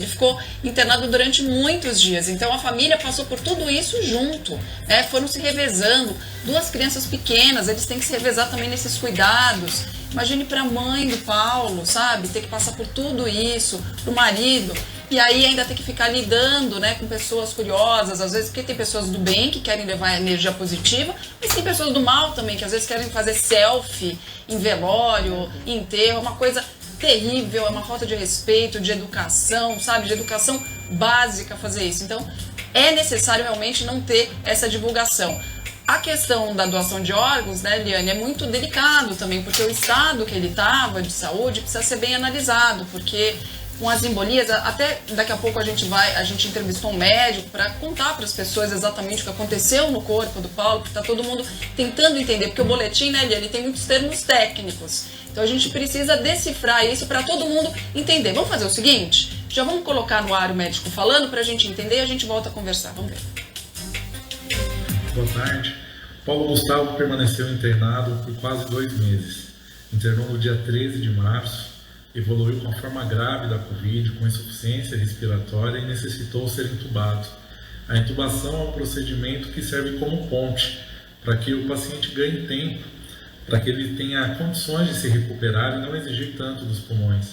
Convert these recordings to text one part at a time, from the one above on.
Ele ficou internado durante muitos dias, então a família passou por tudo isso junto, né? Foram se revezando. 2 crianças pequenas, eles têm que se revezar também nesses cuidados. Imagine para a mãe do Paulo, sabe? Ter que passar por tudo isso, para o marido. E aí ainda ter que ficar lidando, né, com pessoas curiosas, às vezes, porque tem pessoas do bem que querem levar energia positiva, mas tem pessoas do mal também, que às vezes querem fazer selfie em velório, em enterro, é uma coisa terrível, é uma falta de respeito, de educação, sabe? De educação básica fazer isso. Então, é necessário realmente não ter essa divulgação. A questão da doação de órgãos, né, Liane, é muito delicado também, porque o estado que ele estava de saúde precisa ser bem analisado, porque com as embolias, até daqui a pouco a gente entrevistou um médico para contar para as pessoas exatamente o que aconteceu no corpo do Paulo, porque está todo mundo tentando entender, porque o boletim, né, ele tem muitos termos técnicos, então a gente precisa decifrar isso para todo mundo entender. Vamos fazer o seguinte, já vamos colocar no ar o médico falando para a gente entender e a gente volta a conversar, vamos ver. Boa tarde. Paulo Gustavo permaneceu internado por quase 2 meses. Internou no dia 13 de março, evoluiu com a forma grave da Covid, com insuficiência respiratória e necessitou ser intubado. A intubação é um procedimento que serve como ponte para que o paciente ganhe tempo, para que ele tenha condições de se recuperar e não exigir tanto dos pulmões.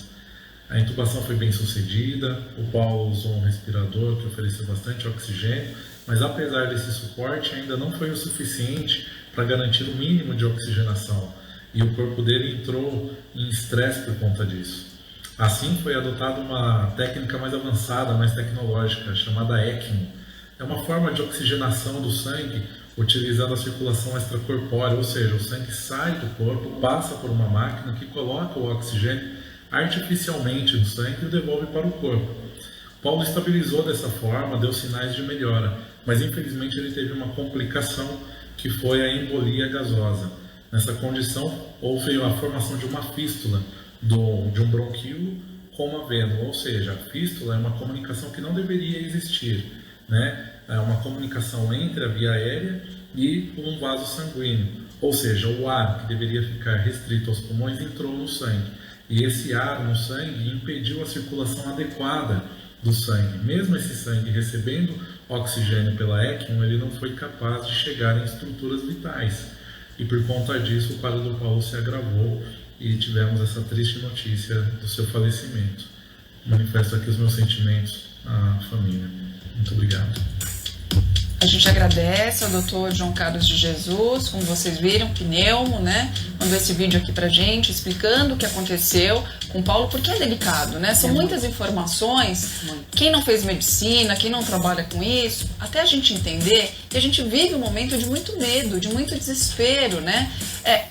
A intubação foi bem sucedida, o Paulo usou um respirador que ofereceu bastante oxigênio, mas apesar desse suporte ainda não foi o suficiente para garantir o mínimo de oxigenação. E o corpo dele entrou em estresse por conta disso. Assim foi adotada uma técnica mais avançada, mais tecnológica, chamada ECMO. É uma forma de oxigenação do sangue utilizando a circulação extracorpórea, ou seja, o sangue sai do corpo, passa por uma máquina que coloca o oxigênio artificialmente no sangue e o devolve para o corpo. Paulo estabilizou dessa forma, deu sinais de melhora, mas infelizmente ele teve uma complicação que foi a embolia gasosa. Nessa condição, houve a formação de uma fístula de um bronquíolo com uma vena, ou seja, a fístula é uma comunicação que não deveria existir, né? É uma comunicação entre a via aérea e um vaso sanguíneo, ou seja, o ar que deveria ficar restrito aos pulmões entrou no sangue, e esse ar no sangue impediu a circulação adequada do sangue. Mesmo esse sangue recebendo oxigênio pela ECMO, ele não foi capaz de chegar em estruturas vitais. E por conta disso, o quadro do Paulo se agravou e tivemos essa triste notícia do seu falecimento. Manifesto aqui os meus sentimentos à família. Muito obrigado. A gente agradece ao Dr. João Carlos de Jesus, como vocês viram, pneumo, né? Mandou esse vídeo aqui pra gente, explicando o que aconteceu com o Paulo, porque é delicado, né? São muitas informações. Quem não fez medicina, quem não trabalha com isso, até a gente entender que a gente vive um momento de muito medo, de muito desespero, né?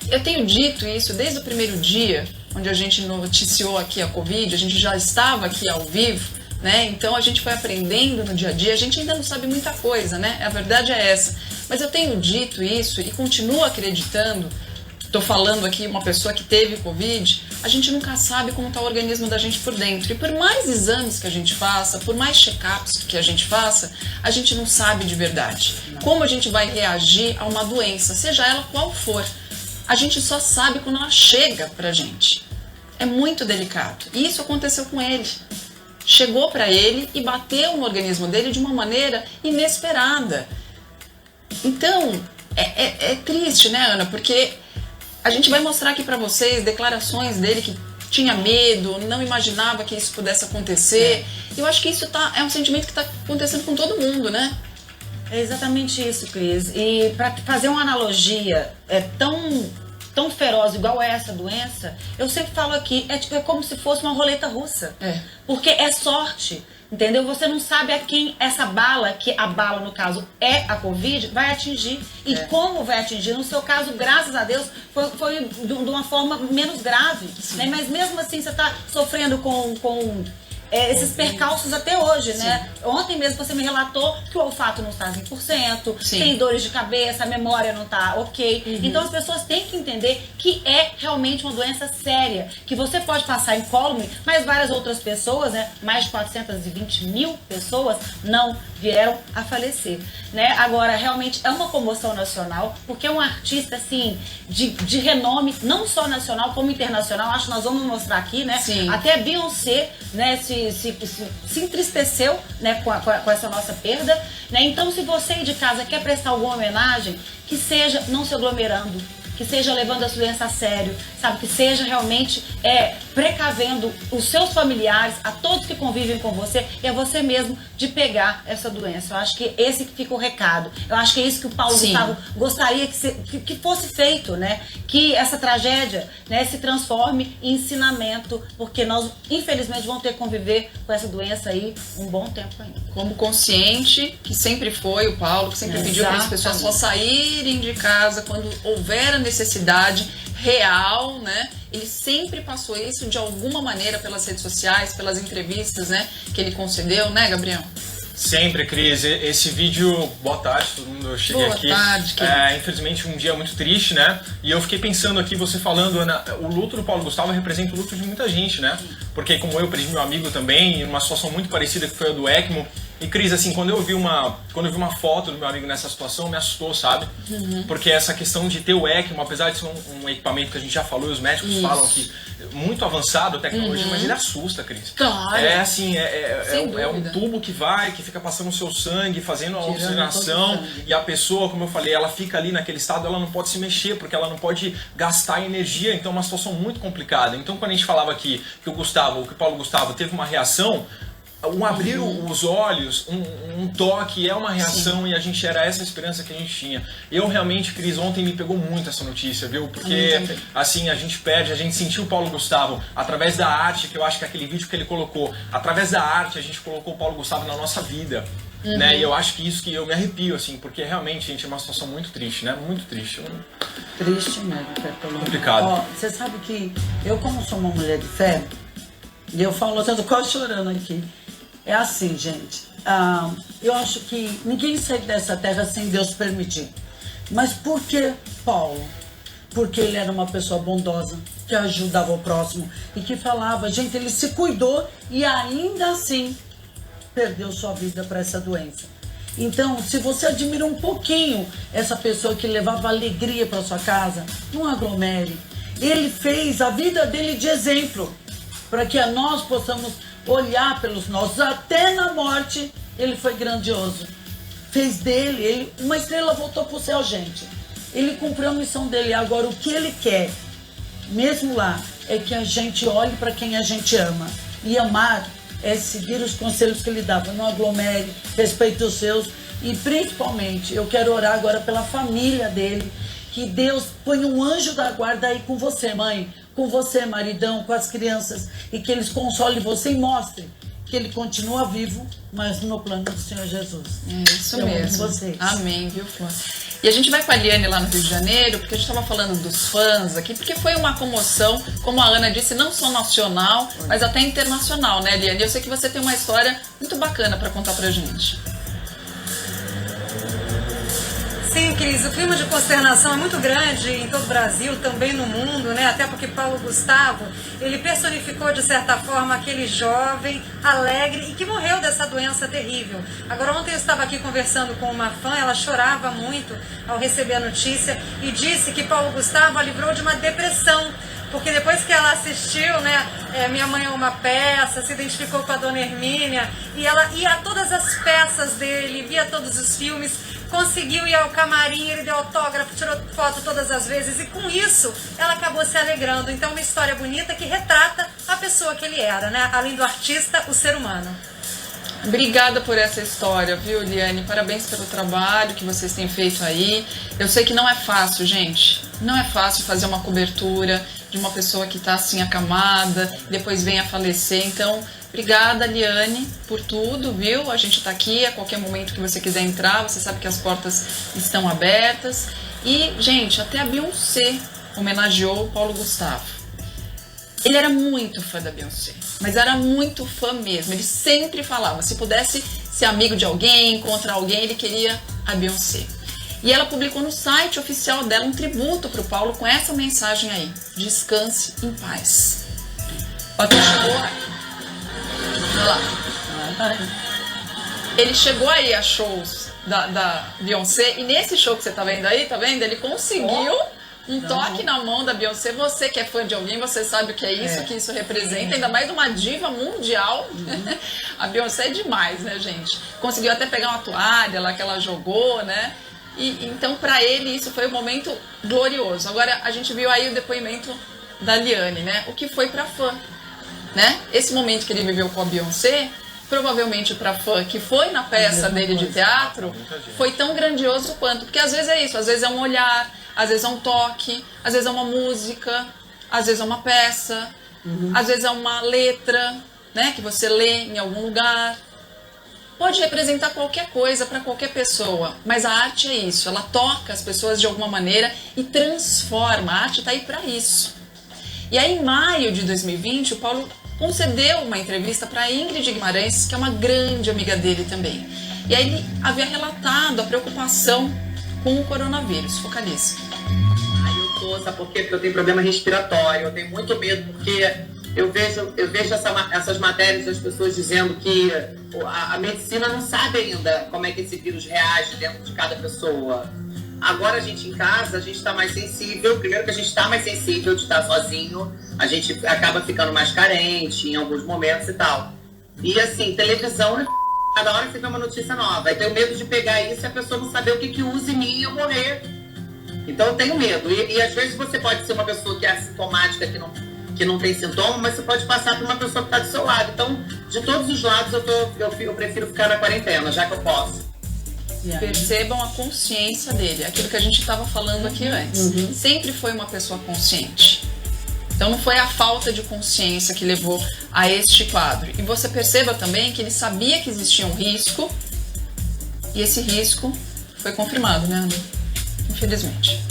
Eu tenho dito isso desde o primeiro dia, onde a gente noticiou aqui a Covid, a gente já estava aqui ao vivo, né? Então a gente foi aprendendo no dia a dia, a gente ainda não sabe muita coisa, né? A verdade é essa. Mas eu tenho dito isso e continuo acreditando. Estou falando aqui uma pessoa que teve Covid, a gente nunca sabe como está o organismo da gente por dentro. E por mais exames que a gente faça, por mais check-ups que a gente faça, a gente não sabe de verdade como a gente vai reagir a uma doença, seja ela qual for. A gente só sabe quando ela chega pra gente. É muito delicado. E isso aconteceu com ele. Chegou para ele e bateu no organismo dele de uma maneira inesperada. Então, é triste, né, Ana? Porque a gente vai mostrar aqui para vocês declarações dele que tinha medo, não imaginava que isso pudesse acontecer. Eu acho que isso é um sentimento que está acontecendo com todo mundo, né? É exatamente isso, Cris. E para fazer uma analogia tão feroz igual essa doença, eu sempre falo aqui, é como se fosse uma roleta russa. Porque é sorte, entendeu? Você não sabe a quem essa bala, que a bala no caso é a Covid, vai atingir. E como vai atingir. No seu caso, graças a Deus, foi de uma forma menos grave. Né? Mas mesmo assim, você está sofrendo com esses percalços até hoje, né? Ontem mesmo você me relatou que o olfato não está 100%, tem dores de cabeça, a memória não está ok. Então as pessoas têm que entender que é realmente uma doença séria, que você pode passar incólume, mas várias outras pessoas, né? Mais de 420 mil pessoas não vieram a falecer, né? Agora, realmente é uma comoção nacional, porque é um artista, assim, de renome, não só nacional, como internacional. Acho que nós vamos mostrar aqui, né? Até Beyoncé, né? se entristeceu, né, com essa nossa perda, né? Então, se você aí de casa quer prestar alguma homenagem, que seja não se aglomerando, que seja levando a sua doença a sério, sabe? Que seja realmente precavendo os seus familiares, a todos que convivem com você e a você mesmo de pegar essa doença. Eu acho que esse que fica o recado. Eu acho que é isso que o Paulo Gustavo gostaria que fosse feito, né? Que essa tragédia, né, se transforme em ensinamento, porque nós, infelizmente, vamos ter que conviver com essa doença aí um bom tempo ainda. Como consciente, que sempre foi o Paulo, que sempre pediu para as pessoas só saírem de casa quando houver a necessidade real, né? Ele sempre passou isso de alguma maneira pelas redes sociais, pelas entrevistas, né, que ele concedeu, né, Gabriel? Sempre, Cris. Esse vídeo... Boa tarde, todo mundo. Eu cheguei aqui. Boa tarde, infelizmente, um dia muito triste, né? E eu fiquei pensando aqui, você falando, Ana, o luto do Paulo Gustavo representa o luto de muita gente, né? Porque como eu perdi meu amigo também, em uma situação muito parecida que foi a do ECMO. E, Cris, assim, quando eu vi uma foto do meu amigo nessa situação, me assustou, sabe? Porque essa questão de ter o ECMO, apesar de ser um equipamento que a gente já falou, e os médicos falam que muito avançado a tecnologia, mas ele assusta, Cris. Claro. É assim, é um tubo que fica passando o seu sangue, fazendo a oxigenação, e a pessoa, como eu falei, ela fica ali naquele estado, ela não pode se mexer, porque ela não pode gastar energia, então é uma situação muito complicada. Então, quando a gente falava aqui que o Paulo Gustavo teve uma reação, um abrir os olhos, um toque é uma reação, e a gente era essa esperança que a gente tinha. Eu realmente, Cris, ontem me pegou muito essa notícia, viu? Porque assim, a gente sentiu o Paulo Gustavo através da arte, que eu acho que aquele vídeo que ele colocou, através da arte a gente colocou o Paulo Gustavo na nossa vida. Né? E eu acho que isso que eu me arrepio, assim, porque realmente, gente, é uma situação muito triste, né? Muito triste. Triste mesmo, complicado. Ó, você sabe que eu, como sou uma mulher de fé, e eu falo, eu tô quase chorando aqui. É assim, gente, eu acho que ninguém sai dessa terra sem Deus permitir. Mas por que Paulo? Porque ele era uma pessoa bondosa, que ajudava o próximo e que falava, gente, ele se cuidou e ainda assim perdeu sua vida para essa doença. Então, se você admira um pouquinho essa pessoa que levava alegria para sua casa, não aglomere. Ele fez a vida dele de exemplo para que nós possamos olhar pelos nossos, até na morte ele foi grandioso. Fez dele, uma estrela voltou pro céu, gente. Ele cumpriu a missão dele. Agora o que ele quer, mesmo lá, é que a gente olhe para quem a gente ama. E amar é seguir os conselhos que ele dava. Não aglomere, respeite os seus. E principalmente, eu quero orar agora pela família dele. Que Deus ponha um anjo da guarda aí com você, mãe. Com você, maridão, com as crianças, e que eles consolem você e mostrem que ele continua vivo, mas no plano do Senhor Jesus. É isso mesmo. Vocês. Amém, viu, Flor? E a gente vai com a Liane lá no Rio de Janeiro, porque a gente estava falando dos fãs aqui, porque foi uma comoção, como a Ana disse, não só nacional, mas até internacional, né, Liane? Eu sei que você tem uma história muito bacana para contar pra gente. Sim, Cris, o clima de consternação é muito grande em todo o Brasil, também no mundo, né? Até porque Paulo Gustavo, ele personificou de certa forma aquele jovem alegre e que morreu dessa doença terrível. Agora, ontem eu estava aqui conversando com uma fã, ela chorava muito ao receber a notícia e disse que Paulo Gustavo a livrou de uma depressão. Porque depois que ela assistiu, né, Minha Mãe é uma Peça, se identificou com a Dona Hermínia, e ela ia a todas as peças dele, via todos os filmes, conseguiu ir ao camarim, ele deu autógrafo, tirou foto todas as vezes, e com isso ela acabou se alegrando. Então, uma história bonita que retrata a pessoa que ele era, né? Além do artista, o ser humano. Obrigada por essa história, viu, Liane? Parabéns pelo trabalho que vocês têm feito aí. Eu sei que não é fácil, gente. Não é fácil fazer uma cobertura de uma pessoa que está assim acamada, depois vem a falecer. Então, obrigada, Liane, por tudo, viu? A gente está aqui a qualquer momento que você quiser entrar. Você sabe que as portas estão abertas. E, gente, até a Beyoncé homenageou o Paulo Gustavo. Ele era muito fã da Beyoncé, mas era muito fã mesmo. Ele sempre falava, se pudesse ser amigo de alguém, encontrar alguém, ele queria a Beyoncé. E ela publicou no site oficial dela um tributo para o Paulo com essa mensagem aí: descanse em paz. Olha, chegou aí. Olha lá. Ele chegou aí a shows da Beyoncé, e nesse show que você tá vendo aí, tá vendo? Ele conseguiu Um toque na mão da Beyoncé, você que é fã de alguém, você sabe o que é isso, que isso representa, ainda mais uma diva mundial. A Beyoncé é demais, né, gente? Conseguiu até pegar uma toalha lá que ela jogou, né? E então, pra ele, isso foi um momento glorioso. Agora, a gente viu aí o depoimento da Liane, né? O que foi pra fã, né? Esse momento que ele viveu com a Beyoncé, provavelmente pra fã que foi na peça dele de teatro, foi tão grandioso quanto. Porque às vezes é isso, às vezes é um olhar, às vezes é um toque, às vezes é uma música, às vezes é uma peça, às vezes é uma letra, né? Que você lê em algum lugar. Pode representar qualquer coisa para qualquer pessoa, mas a arte é isso, ela toca as pessoas de alguma maneira e transforma, a arte está aí para isso. E aí em maio de 2020, o Paulo concedeu uma entrevista para Ingrid Guimarães, que é uma grande amiga dele também. E aí ele havia relatado a preocupação com o coronavírus. Focalize. Eu tô, sabe por quê? Porque eu tenho problema respiratório, eu tenho muito medo, porque eu vejo essas matérias das pessoas dizendo que a medicina não sabe ainda como é que esse vírus reage dentro de cada pessoa. Agora a gente em casa, a gente está mais sensível. Primeiro que a gente está mais sensível de estar sozinho, a gente acaba ficando mais carente em alguns momentos e tal. E assim, televisão, cada hora você vê uma notícia nova. Eu tenho medo de pegar isso e a pessoa não saber o que usa em mim e eu morrer. Então eu tenho medo. E às vezes você pode ser uma pessoa que é assintomática, que não tem sintoma, mas você pode passar por uma pessoa que está do seu lado. Então, de todos os lados, eu prefiro ficar na quarentena, já que eu posso. Percebam a consciência dele, aquilo que a gente estava falando aqui antes. Sempre foi uma pessoa consciente. Então não foi a falta de consciência que levou a este quadro. E você perceba também que ele sabia que existia um risco, e esse risco foi confirmado, né, Ana? Infelizmente.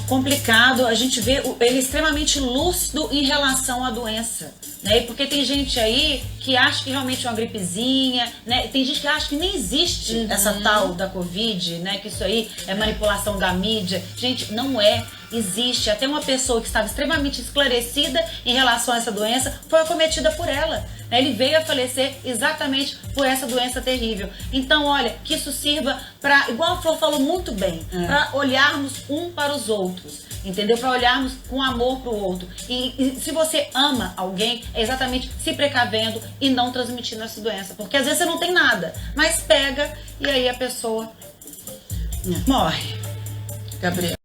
Complicado, a gente vê ele extremamente lúcido em relação à doença, né? Porque tem gente aí que acha que realmente é uma gripezinha, né? Tem gente que acha que nem existe essa tal da Covid, né? Que isso aí é manipulação da mídia. Gente, não é. Existe. Até uma pessoa que estava extremamente esclarecida em relação a essa doença foi acometida por ela. Ele veio a falecer exatamente por essa doença terrível. Então, olha, que isso sirva para, igual a Flor falou muito bem, para olharmos um para os outros, entendeu? Para olharmos com amor para o outro. E se você ama alguém, é exatamente se precavendo e não transmitindo essa doença. Porque às vezes você não tem nada, mas pega e aí a pessoa morre. Gabriel.